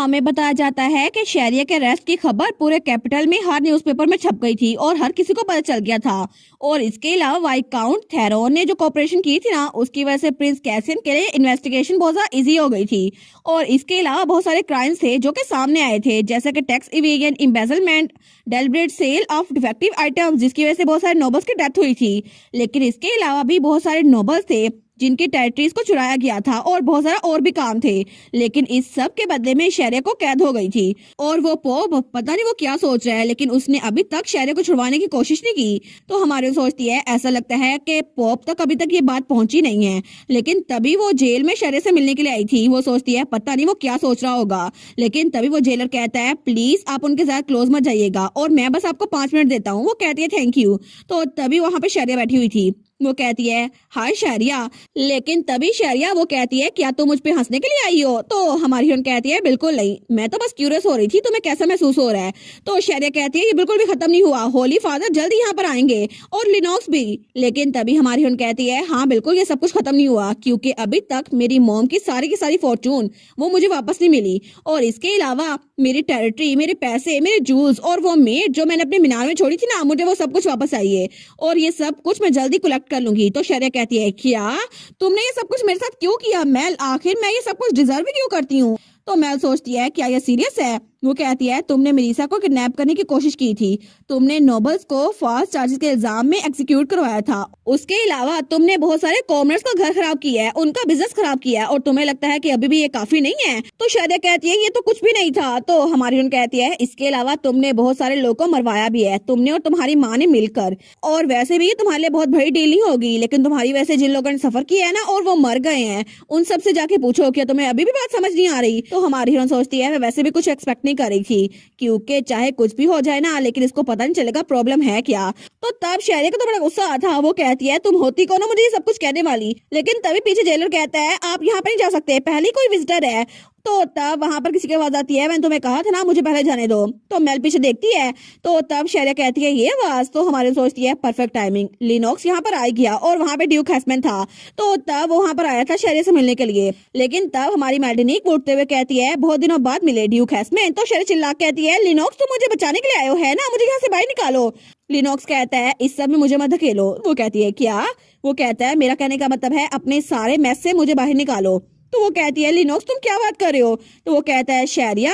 हमें बताया जाता है कि शहरिया के अरेस्ट की खबर पूरे कैपिटल में हर न्यूज़पेपर में छप गई थी और हर किसी को पता चल गया था। और इसके अलावा वाइकाउंट थेरोन ने जो कॉपरेशन की थी ना, उसकी वजह से प्रिंस कैसियन के लिए इन्वेस्टिगेशन बहुत ज्यादा इजी हो गई थी। और इसके अलावा बहुत सारे क्राइम्स थे जो कि सामने आए थे, जैसे कि tax evasion, embezzlement, deliberate sale of defective items, जिसकी वजह से बहुत सारे नोबल्स की डेथ हुई थी। लेकिन इसके अलावा भी बहुत सारे नोबल्स थे जिनकी टेरिटरीज को चुराया गया था और बहुत सारा और भी काम थे। लेकिन इस सब के बदले में शहरिया को कैद हो गई थी और वो पोप पता नहीं वो क्या सोच रहा है, लेकिन उसने अभी तक शहरिया को छुड़वाने की कोशिश नहीं की। तो हमारे सोचती है, ऐसा लगता है कि पोप तक अभी तक ये बात पहुंची नहीं है। लेकिन तभी वो जेल में शहरिया से मिलने के लिए आई थी। वो सोचती है पता नहीं वो क्या सोच रहा होगा, लेकिन तभी वो जेलर कहता है प्लीज आप उनके साथ क्लोज मत जाइएगा और मैं बस आपको 5 मिनट देता हूँ। वो कहती है थैंक यू। तो तभी वहां पे शहरिया बैठी हुई थी। वो कहती है हाय शहरिया, लेकिन तभी शहरिया वो कहती है क्या तुम मुझ पे हंसने के लिए आई हो? तो हमारी हीरोइन कहती है बिल्कुल नहीं, मैं तो बस क्यूरियस हो रही थी तुम्हें कैसा महसूस हो रहा है। तो शहरिया कहती है ये बिल्कुल भी खत्म नहीं हुआ, होली फादर जल्दी यहाँ पर आएंगे और लिनॉक्स भी। लेकिन तभी हमारी हीरोइन कहती है हाँ बिल्कुल ये सब कुछ खत्म नहीं हुआ, क्योंकि अभी तक मेरी मॉम की सारी फॉर्चून वो मुझे वापस नहीं मिली। और इसके अलावा मेरी टेरिटरी, मेरे पैसे, मेरे जूल्स और वो मेड जो मैंने अपने मीनार में छोड़ी थी ना, मुझे वो सब कुछ वापस आई है और ये सब कुछ मैं जल्दी कलेक्ट कर लूंगी। तो शहरिया कहती है क्या तुमने ये सब कुछ मेरे साथ क्यों किया मेल? आखिर मैं ये सब कुछ डिजर्व भी क्यों करती हूँ? तो मेल सोचती है क्या ये सीरियस है? वो कहती है तुमने मेलिसा को किडनैप करने की कोशिश की थी, तुमने नोबल्स को फॉल्स चार्जेस के इल्जाम में एग्जीक्यूट करवाया था, उसके अलावा तुमने बहुत सारे कॉमर्स का घर खराब किया है, उनका बिजनेस खराब किया है और तुम्हें लगता है कि अभी भी ये काफी नहीं है? तो शहरिया कहती है ये तो कुछ भी नहीं था। तो हमारी उन कहती है इसके अलावा तुमने बहुत सारे लोगों को मरवाया भी है, तुमने और तुम्हारी माँ ने मिलकर। और वैसे भी ये तुम्हारे लिए बहुत बड़ी डील नहीं होगी, लेकिन तुम्हारी वजह से जिन लोगों ने सफर किया है ना और वो मर गए हैं, उन सब से जाके पूछो क्या तुम्हें अभी भी बात समझ नहीं आ रही? तो हमारी हीरोइन सोचती है मैं वैसे भी कुछ एक्सपेक्ट नहीं कर रही थी, क्योंकि चाहे कुछ भी हो जाए ना, लेकिन इसको पता नहीं चलेगा प्रॉब्लम है क्या। तो तब शहरिया को तो बड़ा गुस्सा आता है। वो कहती है तुम होती कौन हो मुझे ये सब कुछ कहने वाली? लेकिन तभी पीछे जेलर कहता है आप यहाँ पर नहीं जा सकते, पहले कोई विजिटर है। तो तब वहां पर किसी की आवाज आती है मैंने तुम्हें कहा था ना मुझे पहले जाने दो। तो मेल पीछे देखती है तो तब शहरिया कहती है ये आवाज। तो हमारे सोचती है परफेक्ट टाइमिंग, लिनॉक्स यहाँ पर आ गया और वहां पे ड्यूक हैसमैन था। तो तब वो वहां पर आया था शहरिया से मिलने के लिए। लेकिन तब हमारी मैल्डिनिक उठते हुए कहती है बहुत दिनों बाद मिले ड्यूक हैसमैन। तो शहरिया चिल्ला कहती है लिनॉक्स तुम मुझे बचाने के लिए आए हो है ना, मुझे यहाँ से बाहर निकालो। लिनॉक्स कहता है इस सब में मुझे मत धकेलो। वो कहती है क्या? वो कहता है मेरा कहने का मतलब है अपने सारे मैस से मुझे बाहर निकालो। तो वो कहती है लिनॉक्स तुम क्या बात कर रहे हो? तो वो कहता है शहरिया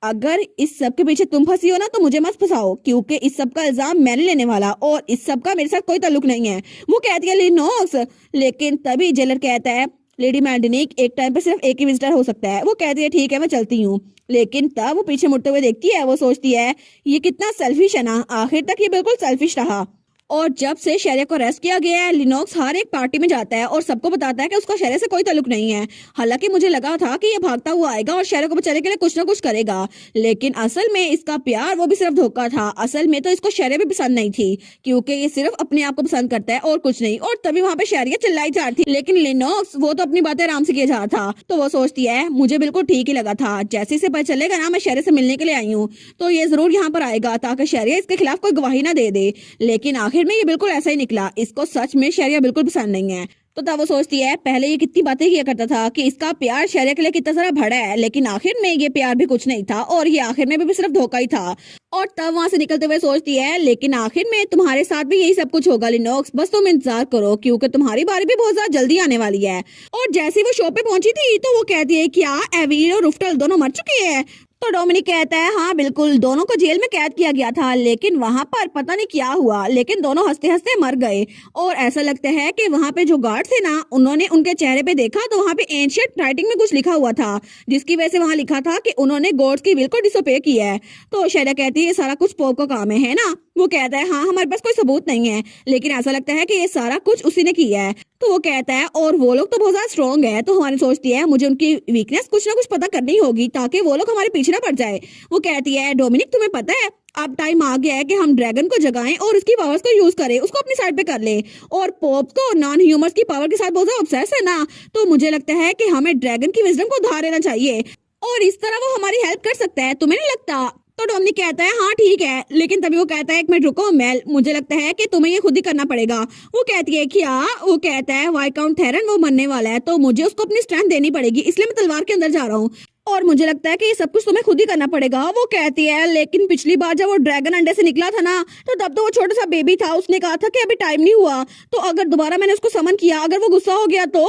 अगर इस सब के पीछे तुम फंसी हो ना तो मुझे मत फंसाओ, क्योंकि इस सब का इल्जाम मैंने लेने वाला और इस सब का मेरे साथ कोई ताल्लुक नहीं है। वो कहती है लिनॉक्स। लेकिन तभी जेलर कहता है लेडी मैल्डिनिक एक टाइम पे सिर्फ एक ही विजिटर हो सकता है। वो कहती है ठीक है मैं चलती हूँ। लेकिन तब वो पीछे मुड़ते हुए देखती है। वो सोचती है ये कितना सेल्फिश है ना, आखिर तक ये बिल्कुल सेल्फिश रहा। और जब से शहरिया को अरेस्ट किया गया है, लिनॉक्स हर एक पार्टी में जाता है और सबको बताता है कि उसका शहरिया से कोई ताल्लुक नहीं है। हालांकि मुझे लगा था कि ये भागता हुआ आएगा और शहरिया को बचाने के लिए कुछ ना कुछ करेगा, लेकिन असल में इसका प्यार वो भी सिर्फ धोखा था। असल में तो इसको शहरिया भी पसंद नहीं थी, क्योंकि ये सिर्फ अपने आप को पसंद करता है और कुछ नहीं। और तभी वहाँ पे शहरिया चिल्लाई जा रही थी, लेकिन लिनॉक्स वो तो अपनी बातें आराम से किया जा रहा था। तो वो सोचती है मुझे बिल्कुल ठीक ही लगा था, जैसे से पता चलेगा ना मैं शहरिया से मिलने के लिए आई हूँ तो ये जरूर यहाँ पर आएगा ताकि शहरिया इसके खिलाफ कोई गवाही ना दे दे। लेकिन आखिर में ये बिल्कुल ऐसा ही निकला, इसको सच में शहरिया बिल्कुल पसंद नहीं है। तो तब वो सोचती है पहले ये कितनी बातें किया करता था कि इसका प्यार शहरिया के लिए कितना सारा भड़ा है, लेकिन आखिर में ये प्यार भी कुछ नहीं था और ये आखिर में भी सिर्फ धोखा ही था। और तब वहां से निकलते हुए सोचती है लेकिन आखिर में तुम्हारे साथ भी यही सब कुछ होगा लिनॉक्स, बस तुम इंतजार करो क्योंकि तुम्हारी बारी भी बहुत ज्यादा जल्दी आने वाली है। और जैसे वो शो पे पहुंची थी तो वो कहती है क्या एविल और रुफ्टल दोनों मर चुके हैं? तो डोमिनिक कहता है हाँ बिल्कुल, दोनों को जेल में कैद किया गया था, लेकिन वहां पर पता नहीं क्या हुआ, लेकिन दोनों हंसते हंसते मर गए। और ऐसा लगता है कि वहां पे जो गार्ड थे ना, उन्होंने उनके चेहरे पे देखा तो वहां पे एंशिएंट राइटिंग में कुछ लिखा हुआ था, जिसकी वजह से वहां लिखा था कि उन्होंने गॉड्स की विल को डिसोबे किया है। तो शहरिया कहती है ये सारा कुछ पोप का काम है ना? वो कहता है हाँ हमारे पास कोई सबूत नहीं है, लेकिन ऐसा लगता है कि ये सारा कुछ उसी ने किया है। तो वो कहता है और वो लोग तो बहुत ज्यादा स्ट्रॉन्ग है। तो हमारी सोचती है मुझे उनकी वीकनेस कुछ ना कुछ पता करनी होगी ताकि वो लोग हमारे पीछे ना पड़ जाए। वो कहती है डोमिनिक तुम्हें पता है अब टाइम आ गया है कि हम ड्रैगन को जगाएं और उसकी पावर्स को यूज करें, उसको अपनी साइड पे कर ले। और पोप को नॉन ह्यूमर्स की पावर के साथ बहुत ज्यादा ऑब्सेस है ना, तो मुझे लगता है कि हमें ड्रैगन की विजडम को उधार लेना चाहिए और इस तरह वो हमारी हेल्प कर सकता है, तुम्हें नहीं लगता? तो डोमिनिक कहता है हाँ ठीक है, लेकिन तभी वो कहता है एक मिनट रुको मेल, मुझे लगता है कि तुम्हें ये खुद ही करना पड़ेगा। वो कहती है क्या? वो कहता है वाइकाउंट थेरन वो मरने वाला है तो मुझे उसको अपनी स्ट्रेंथ देनी पड़ेगी, इसलिए मैं तलवार के अंदर जा रहा हूँ। और मुझे लगता है कि ये सब कुछ तुम्हें खुद ही करना पड़ेगा। वो कहती है लेकिन पिछली बार जब वो ड्रैगन अंडे से निकला था ना, तो तब तो वो छोटा सा बेबी था, उसने कहा था कि अभी टाइम नहीं हुआ, तो अगर दोबारा मैंने उसको समन किया, अगर वो गुस्सा हो गया तो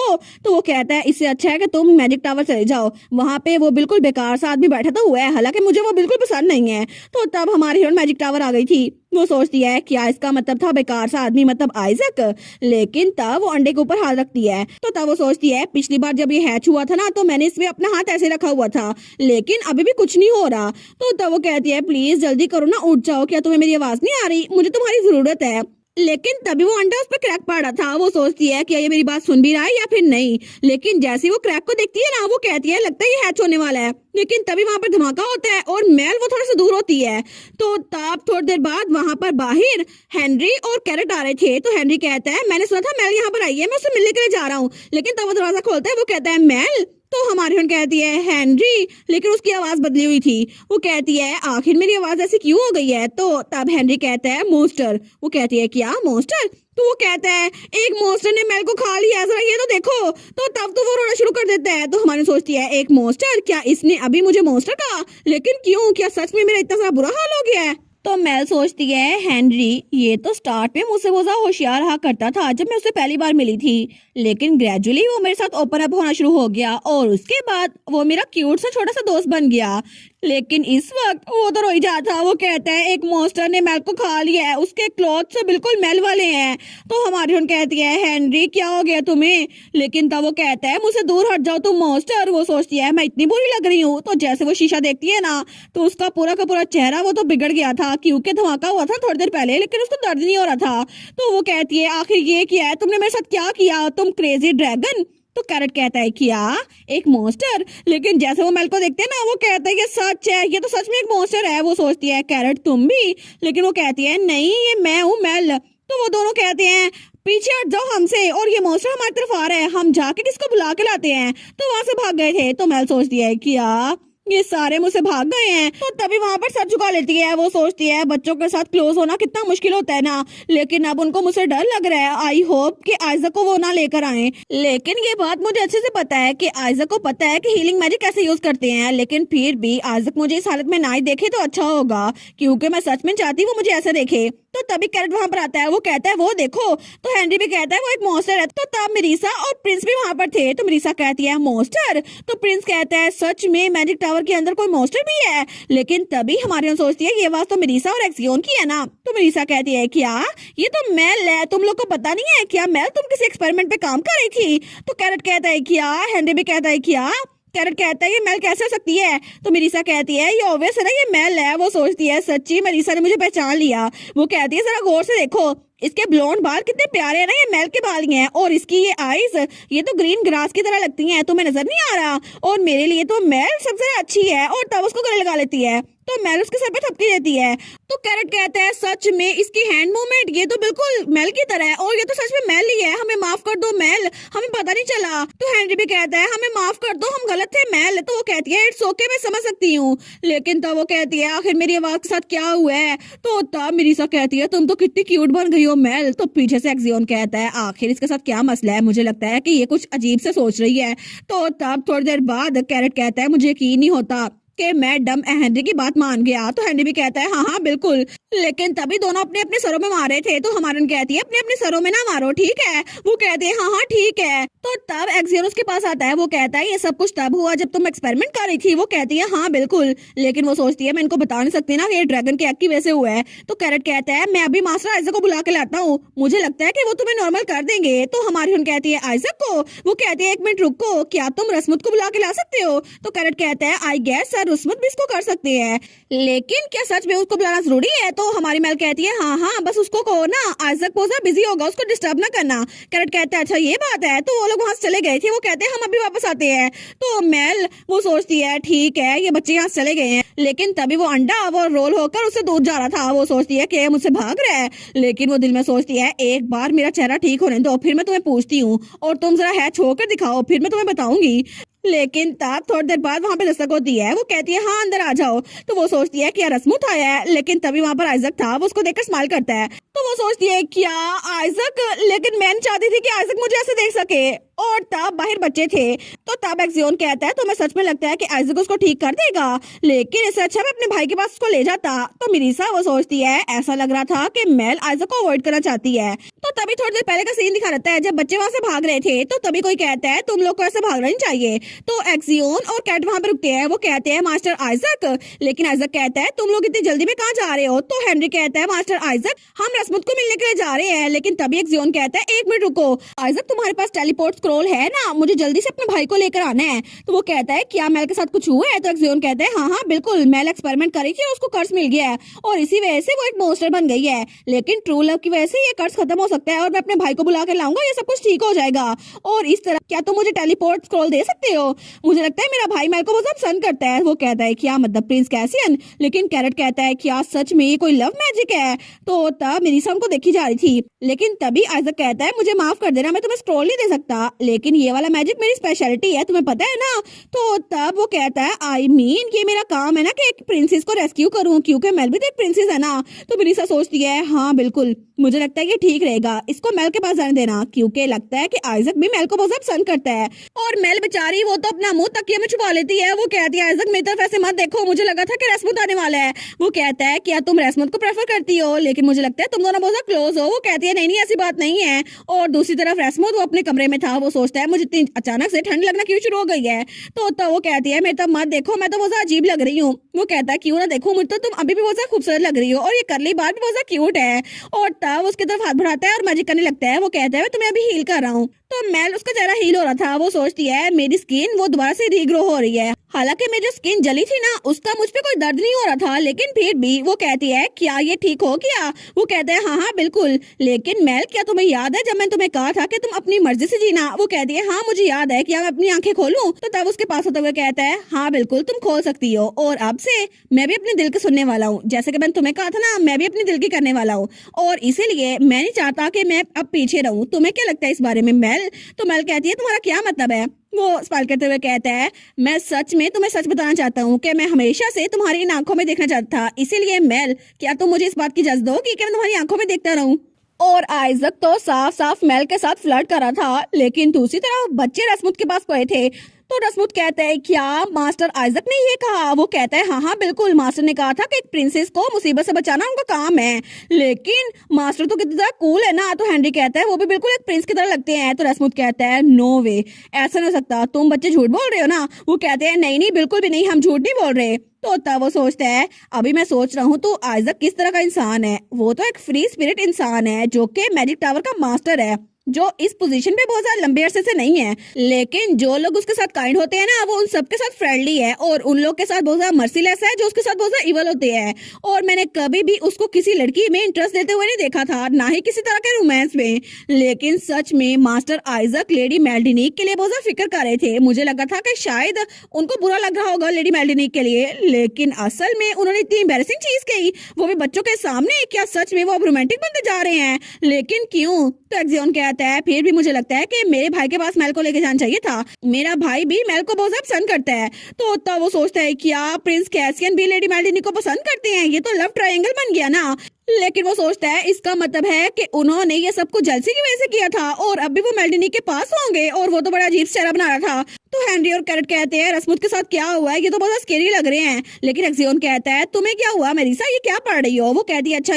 वो कहता है इससे अच्छा है कि तुम मैजिक टावर चले जाओ। वहां पे वो बिल्कुल बेकार सा आदमी बैठा तो हुआ है, हालांकि मुझे वो बिल्कुल पसंद नहीं है। तो तब हमारी हीरोइन मैजिक टावर आ गई थी। वो सोचती है क्या इसका मतलब था बेकार सा आदमी मतलब आइजक, लेकिन तब वो अंडे के ऊपर हाथ रखती है। तो तब वो सोचती है पिछली बार जब ये हैच हुआ था ना, तो मैंने इसमें अपना हाथ ऐसे रखा हुआ था, लेकिन अभी भी कुछ नहीं हो रहा। तो तब वो कहती है प्लीज जल्दी करो ना, उठ जाओ, क्या तुम्हें मेरी आवाज नहीं आ रही, मुझे तुम्हारी जरूरत है। लेकिन तभी वो अंडा उस पर क्रैक पड़ रहा था। वो सोचती है क्या ये मेरी बात सुन भी रहा है या फिर नहीं, लेकिन जैसे ही वो क्रैक को देखती है ना, वो कहती है लगता है ये हैच होने वाला है। लेकिन तभी वहां पर धमाका होता है और मेल वो थोड़ा सा दूर होती है। तो तब थोड़ी देर बाद वहां पर बाहर हेनरी और कैरेट आ रहे थे। तो हेनरी कहता है मैंने सुना था मेल यहाँ पर आई है, मैं उससे मिलने के लिए जा रहा हूँ। लेकिन तब वो दरवाजा खोलता है, वो कहता है मेल। तो हमारी बहन कहती है हेनरी, लेकिन उसकी आवाज बदली हुई थी। वो कहती है आखिर मेरी आवाज ऐसी क्यों हो गई है। तो तब हेनरी कहता है मॉन्स्टर। वो कहती है क्या मॉन्स्टर। तो वो कहता है एक मॉन्स्टर ने मेल को खा लिया, जरा ये तो देखो। तो तब तो वो रोना शुरू कर देता है। तो हमारी सोचती है एक मॉन्स्टर, क्या इसने अभी मुझे मॉन्स्टर कहा, लेकिन क्यों, क्या सच में मेरा इतना सा बुरा हाल हो गया है। तो मेल सोचती है हेनरी ये तो स्टार्ट में मुझसे वो ज्यादा होशियार रहा करता था जब मैं उससे पहली बार मिली थी, लेकिन ग्रेजुअली वो मेरे साथ ओपन अप होना शुरू हो गया और उसके बाद वो मेरा क्यूट सा छोटा सा दोस्त बन गया। लेकिन इस वक्त वो तो रोई जाता। वो कहता है एक मॉन्स्टर ने मेल को खा लिया है, उसके क्लॉथ से बिल्कुल मेल वाले हैं। तो हमारी बहन कहती है हेनरी क्या हो गया तुम्हें, लेकिन तब वो कहता है मुझसे दूर हट जाओ तुम मॉन्स्टर। वो सोचती है मैं इतनी बुरी लग रही हूँ। तो जैसे वो शीशा देखती है ना, तो उसका पूरा का पूरा चेहरा वो तो बिगड़ गया था, क्योंकि धमाका हुआ था थोड़ी देर पहले, लेकिन उसको दर्द नहीं हो रहा था। तो वो कहती है आखिर ये क्या है, तुमने मेरे साथ क्या किया, तुम क्रेजी ड्रैगन। तो कैरेट कहता है क्या एक मॉन्स्टर, लेकिन जैसे वो मेल को देखते हैं ना, वो कहता है ये सच है, ये तो सच में एक मॉन्स्टर है। वो सोचती है कैरेट तुम भी, लेकिन वो कहती है नहीं ये मैं हूँ मेल। तो वो दोनों कहते हैं पीछे हट जाओ हमसे, और ये मॉन्स्टर हमारी तरफ आ रहा है, हम जाके किसको बुला के लाते हैं। तो वहां से भाग गए थे। तो मेल सोचती है क्या ये सारे मुझसे भाग गए हैं। तो तभी वहां पर सर झुका लेती है। वो सोचती है बच्चों के साथ क्लोज होना कितना मुश्किल होता है ना, लेकिन अब उनको मुझसे डर लग रहा है। आई होप कि आइजक को वो ना लेकर आए। लेकिन ये बात मुझे अच्छे से पता है कि आइजक को पता है कि हीलिंग मैजिक कैसे यूज करते हैं, लेकिन फिर भी आइजक मुझे इस हालत में ना ही देखे तो अच्छा होगा, क्योंकि मैं सच में चाहती हूँ वो मुझे ऐसे देखे। तो तभी कैरेट वहां पर आता है। वो कहता है वो देखो। तो हेनरी भी कहता है वो एक मॉन्स्टर है। तो तब मिरीसा और प्रिंस भी वहां पर थे। तो मिरीसा कहती है मॉन्स्टर। तो प्रिंस कहता है सच में मैजिक टावर के अंदर कोई मॉन्स्टर भी है। लेकिन तभी हमारी बहन सोचती है ये आवाज तो मिरीसा और एक्सियोन की है ना। तो मिरीसा कहती है क्या ये तो मेल है, तुम लोग को पता नहीं है क्या मेल तुम किसी एक्सपेरिमेंट पे काम कर रही थी। तो कैरेट कहता है क्या, हेनरी भी कहता है क्या। कैरेट कहता है ये मेल कैसे हो सकती है। तो मिरीसा कहती है ये ऑब्वियस है ना, ये मेल है। वो सोचती है सच्ची मिरीसा ने मुझे पहचान लिया। वो कहती है जरा गौर से देखो, इसके ब्लॉन्ड बाल कितने प्यारे हैं ना, ये मेल के बाल ही हैं, और इसकी ये आईज ये तो ग्रीन ग्रास की तरह लगती हैं, तुम्हें नजर नहीं आ रहा। और मेरे लिए तो मेल सबसे अच्छी है। और तब उसको गले लगा लेती है। तो मेल उसके सर पे थपकी देती है। तो कैरेट कहता है सच में इसकी हैंड मूवमेंट ये तो बिल्कुल मेल की तरह है, और ये तो सच में मेल ही है, हमें माफ कर दो मेल, हमें पता नहीं चला। तो हेनरी भी कहता है हमें माफ कर दो, हम गलत थे मेल। तो वो कहती है इट्स ओके, मैं समझ सकती हूँ। लेकिन तब वो कहती है आखिर मेरी आवाज के साथ क्या हुआ है। तो तब मिरीसा कहती है तुम तो कितनी क्यूट बन गई हो मेल। तो पीछे से एक्सियोन कहता है आखिर इसके साथ क्या मसला है, मुझे लगता है कि ये कुछ अजीब से सोच रही है। तो तब थोड़ी देर बाद कैरेट कहता है मुझे यकीन नहीं होता कि मैं डम हेनरी की बात मान गया। तो हेनरी भी कहता है हाँ हाँ बिल्कुल, लेकिन तभी दोनों अपने अपने सरों में मारे थे। तो हमारन कहती है अपने अपने सरों में ना मारो, ठीक है। वो कहते हैं हाँ हाँ ठीक है। तो तब एक्सियोन उसके पास आता है। वो कहता है ये सब कुछ तब हुआ जब तुम एक्सपेरिमेंट कर रही थी। वो कहती है हाँ बिल्कुल, लेकिन वो सोचती है मैं इनको बता नहीं सकती ना कि ये ड्रैगन के एग की वजह से हुआ है। तो कैरेट कहता है मैं अभी मास्टर आइजक को बुला के लाता हूँ, मुझे लगता है कि वो तुम्हें नॉर्मल कर देंगे। तो हमारी बहन कहती है आइजक को। वो कहती है एक मिनट रुको, क्या तुम रस्मत को बुला के ला सकते हो। तो कैरेट कहता है आई गेस सर रस्मत भी इसको कर सकते हैं, लेकिन क्या सच में उसको बुलाना जरूरी है। तो हमारी मेल कहती है हाँ हाँ बस उसको कहो ना आइजक बहुत बिजी होगा, उसको डिस्टर्ब ना करना। कैरेट कहता है अच्छा ये बात है। तो वो लोग वहां से चले गए थे। वो कहते हैं हम अभी वापस आते हैं। तो मेल वो सोचती है ठीक है ये बच्चे यहाँ चले गए हैं, लेकिन तभी वो अंडा वो रोल होकर उससे दूर जा रहा था। वो सोचती है कि मुझसे भाग रहा है, लेकिन वो दिल में सोचती है एक बार मेरा चेहरा ठीक होने दो, फिर मैं तुम्हें पूछती हूँ, और तुम जरा है छोड़कर दिखाओ, फिर मैं तुम्हें बताऊंगी। लेकिन तब थोड़ी देर बाद वहां पे दस्तक होती है। वो कहती है हाँ अंदर आ जाओ। तो वो सोचती है कि यार रस्मुत आया है, लेकिन तभी वहां पर आइजक था। वो उसको देखकर स्माइल करता है। तो वो सोचती है क्या आइजक, लेकिन मैं नहीं चाहती थी कि आइजक मुझे ऐसे देख सके। और तब बाहर बच्चे थे, तो तब एक्सियोन कहता है तुम्हें सच में लगता है कि आइजक उसको ठीक कर देगा, लेकिन इससे अच्छा मैं अपने भाई के पास उसको ले जाता। तो मिरीसा वो सोचती है ऐसा लग रहा था कि मेल आइजक को अवॉइड करना चाहती है। तो तभी थोड़ी देर पहले का सीन दिखा रहता है जब बच्चे वहां से भाग रहे थे, तो तभी कोई कहता है तुम लोग को ऐसे भागना नहीं चाहिए। तो एक्सियोन और कैट वहां पर रुकते हैं, वो कहते हैं मास्टर आइजक, लेकिन आइजक कहता है तुम लोग इतनी जल्दी में कहाँ जा रहे हो। तो हेनरी कहता है मास्टर आइजक हम रसमुत को मिलने के लिए जा रहे हैं, लेकिन तभी एक्सियोन कहता है एक मिनट रुको आइजक, तुम्हारे पास टेलीपोर्ट स्क्रॉल है ना, मुझे जल्दी से अपने भाई को लेकर आना है। तो वो कहता है क्या मेल के साथ कुछ हुआ है। तो एक्सियोन कहता है हाँ हाँ बिल्कुल, मेल एक्सपेरिमेंट करी थी और उसको कर्स मिल गया है और इसी वजह से वो एक मॉन्स्टर बन गई है, लेकिन ट्रू लव की वजह से ये कर्स खत्म हो सकता है और मैं अपने भाई को बुला कर लाऊंगा, ये सब कुछ ठीक हो जाएगा। और इस तरह क्या तुम मुझे टेलीपोर्ट स्क्रॉल दे सकते हो, मुझे लगता है मेरा भाई मेल को बहुत पसंद करता है। वो कहता है क्या मतलब प्रिंस कैसियन, लेकिन कैरेट कहता है क्या सच में ये कोई लव मैजिक है। तो तब मिरीसा उनको देखी जा रही थी, लेकिन तभी आइजक कहता है मुझे माफ कर देना, मैं तुम्हें स्क्रॉल नहीं दे सकता, लेकिन ये वाला मैजिक मेरी स्पेशलिटी है, तुम्हें पता है ना। तो तब वो कहता है आई मीन ये मेरा काम है ना कि एक प्रिंसेस को रेस्क्यू करूं, क्योंकि मेल भी तो एक प्रिंसेस है ना। तो मिरीसा सोचती है हाँ बिल्कुल, मुझे लगता है ये ठीक रहेगा, इसको मेल के पास जाने देना, क्योंकि लगता है कि आइजक भी मेल को बहुत पसंद करता है। और मेल बेचारी वो तो अपना मुंह तकिए में छुपा लेती है, वो कहती है आइजक मेरी तरफ ऐसे मत देखो, मुझे लगा था कि रेसमुत आने वाला है। वो कहता है क्या तुम रेसमुत को प्रेफर करती हो, लेकिन मुझे लगता है तुम दोनों बहुत क्लोज हो। वो कहती है नहीं नहीं ऐसी बात नहीं है। और दूसरी तरफ रेसमुत वो अपने कमरे में था, वो सोचता है मुझे इतनी अचानक से ठंड लगना क्यों शुरू हो गई है। तो वो कहती है मेरी तरफ मत देखो, मैं तो बहुत अजीब लग रही हूँ। वो कहता है क्यों ना देखो, मुझे तो तुम अभी भी बहुत खूबसूरत लग रही हो और ये करली बाल भी बहुत क्यूट है। और तब उसकी तरफ हाथ बढ़ाता है और मैजिक करने लगता है। वो कहता है मैं तुम्हें अभी हील कर रहा हूँ। तो मेल उसका चेहरा हील हो रहा था, वो सोचती है मेरी स्किन वो दोबारा से रीग्रो हो रही है, हालांकि मेरी जो स्किन जली थी ना उसका मुझ पे कोई दर्द नहीं हो रहा था, लेकिन फिर भी वो कहती है क्या ये ठीक हो गया। वो कहता है हाँ हाँ बिल्कुल, लेकिन मेल क्या तुम्हें याद है जब मैंने तुम्हें कहा था कि तुम अपनी मर्जी से जीना। वो कहती है हाँ मुझे याद है, क्या मैं अपनी आंखें खोलूं। तो तब उसके पास होते हुए कहता है हाँ बिल्कुल तुम खोल सकती हो, और अब से मैं भी अपने दिल के सुनने वाला हूँ, जैसे कि मैंने तुम्हें कहा था ना मैं भी अपने दिल की करने वाला हूँ, और इसीलिए मैं नहीं चाहता कि मैं अब पीछे रहूं। तुम्हें क्या लगता है इस बारे में मेल। तो मेल कहती है तुम्हारा क्या मतलब है। वो स्माइल करते हुए कहता है मैं सच में तुम्हें सच बताना चाहता हूँ कि मैं हमेशा से तुम्हारी इन आंखों में देखना चाहता था, इसीलिए मेल क्या तुम मुझे इस बात की इजाजत दोगी कि मैं तुम्हारी आंखों में देखता रहूं। और आइजक तो साफ साफ मेल के साथ फ्लर्ट कर रहा था, लेकिन दूसरी तरफ बच्चे रसमुत के पास गए थे। तो रसमुत कहता है क्या मास्टर आइजक ने ये कहा। वो कहता है हाँ हाँ बिल्कुल, मास्टर ने कहा था कि एक प्रिंसेस को मुसीबत से बचाना उनका काम है, लेकिन मास्टर तो कितना कूल है ना। तो हेनरी कहता है वो भी बिल्कुल एक प्रिंस की तरह लगते हैं। तो रसमुत कहता है नो वे, ऐसा नहीं हो सकता, तुम बच्चे झूठ बोल रहे हो ना। वो कहते हैं नहीं नहीं बिल्कुल भी नहीं, हम झूठ नहीं बोल रहे। तो तब वो सोचता है अभी मैं सोच रहा हूँ तो आइजक किस तरह का इंसान है। वो तो एक फ्री स्पिरिट इंसान है जो कि मैजिक टावर का मास्टर है, जो इस पोजीशन पे बहुत ज्यादा लंबे अरसे से नहीं है, लेकिन जो लोग उसके साथ काइंड होते हैं ना वो उन सबके साथ फ्रेंडली है, और उन लोग के साथ बहुत ज्यादा मर्सीलेस है जो उसके साथ बहुत ज्यादा इवल होते हैं। और मैंने कभी भी उसको किसी लड़की में इंटरेस्ट देते हुए नहीं देखा था, ना ही किसी तरह के रोमांस में। लेकिन सच में मास्टर आइजक लेडी मेल्डिनिक के लिए बहुत ज्यादा फिक्र कर रहे थे। मुझे लगा था कि शायद उनको बुरा लग रहा होगा लेडी मेल्डिनिक के लिए, लेकिन असल में उन्होंने इतनी एम्बैरेसिंग चीज कही, वो भी बच्चों के सामने। क्या सच में वो अब रोमांटिक बनते जा रहे हैं, लेकिन क्यों। तो एक्सियोन कहता है फिर भी मुझे लगता है कि मेरे भाई के पास मेल को लेके जाना चाहिए था, मेरा भाई भी मेल को बहुत ज्यादा पसंद करता है। तो तब वो सोचता है क्या प्रिंस कैसियन भी लेडी मेल्डिनी को पसंद करते हैं, ये तो लव ट्रायंगल बन गया ना। लेकिन वो सोचता है इसका मतलब है कि उन्होंने ये सब कुछ जलसी की वजह से किया था और अब भी वो मेल्डिनी के पास होंगे, और वो तो बड़ा अजीब चेहरा बना रहा था। तो हेनरी और कैरेट कहते हैं रसमुत के साथ क्या हुआ है, ये तो बहुत स्केरी लग रहे हैं। लेकिन एक्सियोन कहता है तुम्हें क्या हुआ मेरिसा, ये क्या पढ़ रही हो। वो कहती है अच्छा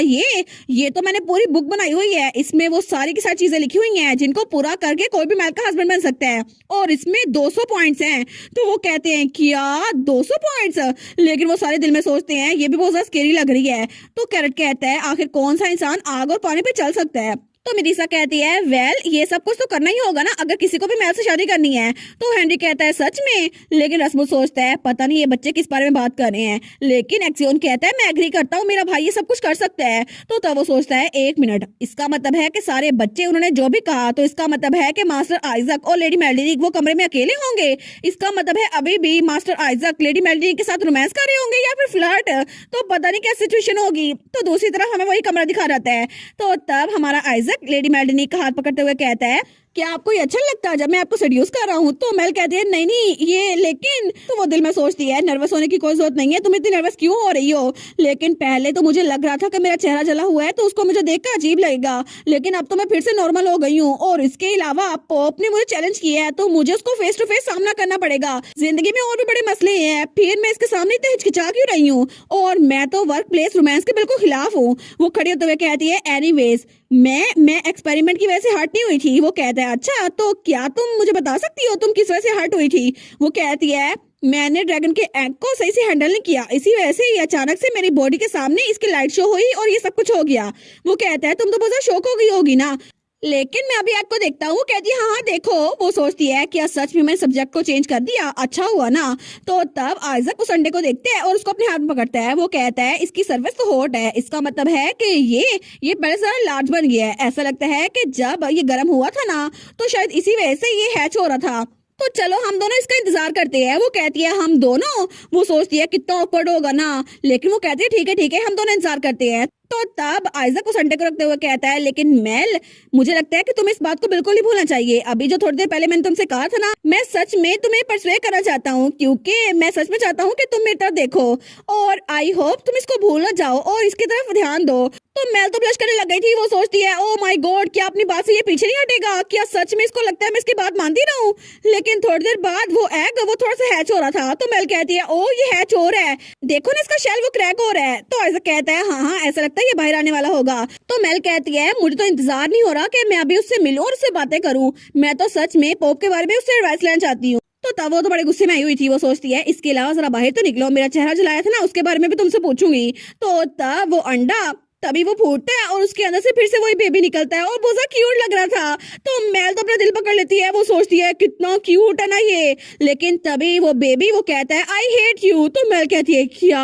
ये तो मैंने पूरी बुक बनाई हुई है, इसमें वो सारी की सारी चीजें लिखी हुई हैं जिनको पूरा करके कोई भी मेल का हस्बैंड बन सकता है, और इसमें 200 पॉइंट्स हैं। तो वो कहते हैं क्या 200 पॉइंट्स, लेकिन वो सारे दिल में सोचते हैं ये भी बहुत ज्यादा स्केरी लग रही है। तो कैरेट कहता है आखिर कौन सा इंसान आग और पानी पे चल सकता है। तो मिरीसा कहती है वेल ये सब कुछ तो करना ही होगा ना अगर किसी को भी मेल से शादी करनी है। तो हेनरी कहता है सच में, लेकिन रसमुत सोचता है पता नहीं ये बच्चे किस बारे में बात कर रहे हैं। लेकिन एक्सियोन कहता है मैं एग्री करता हूँ, मेरा भाई ये सब कुछ कर सकता है। तो तब वो सोचता है एक मिनट, इसका मतलब है कि सारे बच्चे उन्होंने जो भी कहा, तो इसका मतलब है कि मास्टर आइजक और लेडी मेल्डिनिक वो कमरे में अकेले होंगे। इसका मतलब है अभी भी मास्टर आइजक लेडी मेल्डिनिक के साथ रोमांस कर रहे होंगे या फिर फ्लर्ट। तो पता नहीं क्या सिचुएशन होगी। तो दूसरी तरफ हमें वही कमरा दिखा रहता है। तो तब हमारा आइजक लेडी मेल्डिनिक का हाथ पकड़ते हुए कहता है क्या आपको ये अच्छा लगता है जब मैं आपको सेड्यूस कर रहा हूँ? तो मेल कहती है नहीं नहीं ये लेकिन, तो वो दिल में सोचती है नर्वस होने की कोई जरूरत नहीं है, तुम इतनी नर्वस क्यों हो रही हो? लेकिन पहले तो मुझे लग रहा था कि मेरा चेहरा जला हुआ है तो उसको मुझे देखकर अजीब लगेगा, लेकिन अब तो मैं फिर से नॉर्मल हो गई हूँ। और इसके अलावा पॉप ने मुझे चैलेंज किया है तो मुझे उसको फेस टू फेस सामना करना पड़ेगा। जिंदगी में और भी बड़े मसले हैं, फिर मैं इसके सामने इतने हिचकिचा क्यों रही हूँ? और मैं तो वर्क प्लेस रोमांस के बिल्कुल खिलाफ हूँ। वो खड़ी होते हुए कहती है एनीवेज मैं एक्सपेरिमेंट की वजह से हर्ट नहीं हुई थी। वो कहता है अच्छा तो क्या तुम मुझे बता सकती हो तुम किस वजह से हर्ट हुई थी? वो कहती है मैंने ड्रैगन के एग को सही से हैंडल नहीं किया, इसी वजह से ये अचानक से मेरी बॉडी के सामने इसकी लाइट शो हुई और ये सब कुछ हो गया। वो कहता है तुम तो बहुत शौक हो गई होगी ना, लेकिन मैं अभी आपको देखता हूँ। कहती है हाँ हाँ देखो। वो सोचती है क्या सच में मैंने सब्जेक्ट को चेंज कर दिया, अच्छा हुआ ना। तो तब आइजक उस अंडे को देखते हैं और उसको अपने हाथ में पकड़ता है। वो कहता है इसकी सर्विस तो हॉट है, इसका मतलब है कि ये पहले से ज्यादा लार्ज बन गया है। ऐसा लगता है कि जब ये गर्म हुआ था ना तो शायद इसी वजह से ये हैच हो रहा था। तो चलो हम दोनों इसका इंतजार करते हैं। वो कहती है हम दोनों। वो सोचती है कितना ऑकवर्ड होगा ना, लेकिन वो कहती है ठीक है हम दोनों इंतजार करते हैं। तो तब आइजक उस अंडे को रखते हुए कहता है लेकिन मेल मुझे लगता है कि तुम्हें इस बात को बिल्कुल नहीं भूलना चाहिए। अभी जो थोड़ी देर पहले मैंने तुमसे कहा था ना, मैं सच में तुम्हें परसुएड करना चाहता हूँ क्योंकि मैं सच में चाहता हूँ कि तुम मेरी तरफ देखो और आई होप तुम इसको भूल ना जाओ और इसकी तरफ ध्यान दो। तो मेल तो ब्लश करने लग गई थी। वो सोचती है ओ माय गॉड क्या अपनी बात से ये पीछे नहीं हटेगा? क्या सच में इसको लगता है मैं इसकी बात मानती रहूं? लेकिन थोड़ी देर बाद वो थोड़ा सा हैच हो रहा था। तो मेल कहती है ओ ये हैच हो रहा है, देखो ना इसका शेल वो क्रैक हो रहा है। तो ऐसा कहता है हाँ ऐसा लगता है ये बाहर आने वाला होगा। तो मेल कहती है मुझे तो इंतजार नहीं हो रहा कि मैं अभी उससे मिलूं और उससे बातें करूं, मैं तो सच में पॉप के बारे में उससे एडवाइस लेना चाहती हूँ। तो तब वो तो बड़े गुस्से में आई हुई थी। वो सोचती है इसके अलावा जरा बाहर तो निकलो, मेरा चेहरा जलाया था ना उसके बारे में भी तुमसे पूछूंगी। तो तब वो अंडा तभी वो फूटता है और उसके अंदर से फिर से वही बेबी निकलता है और बहुत ज्यादा क्यूट लग रहा था। तो मेल तो अपना दिल पकड़ लेती है। वो सोचती है कितना क्यूट है ना ये, लेकिन तभी वो बेबी वो कहता है आई हेट यू। तो मेल कहती है क्या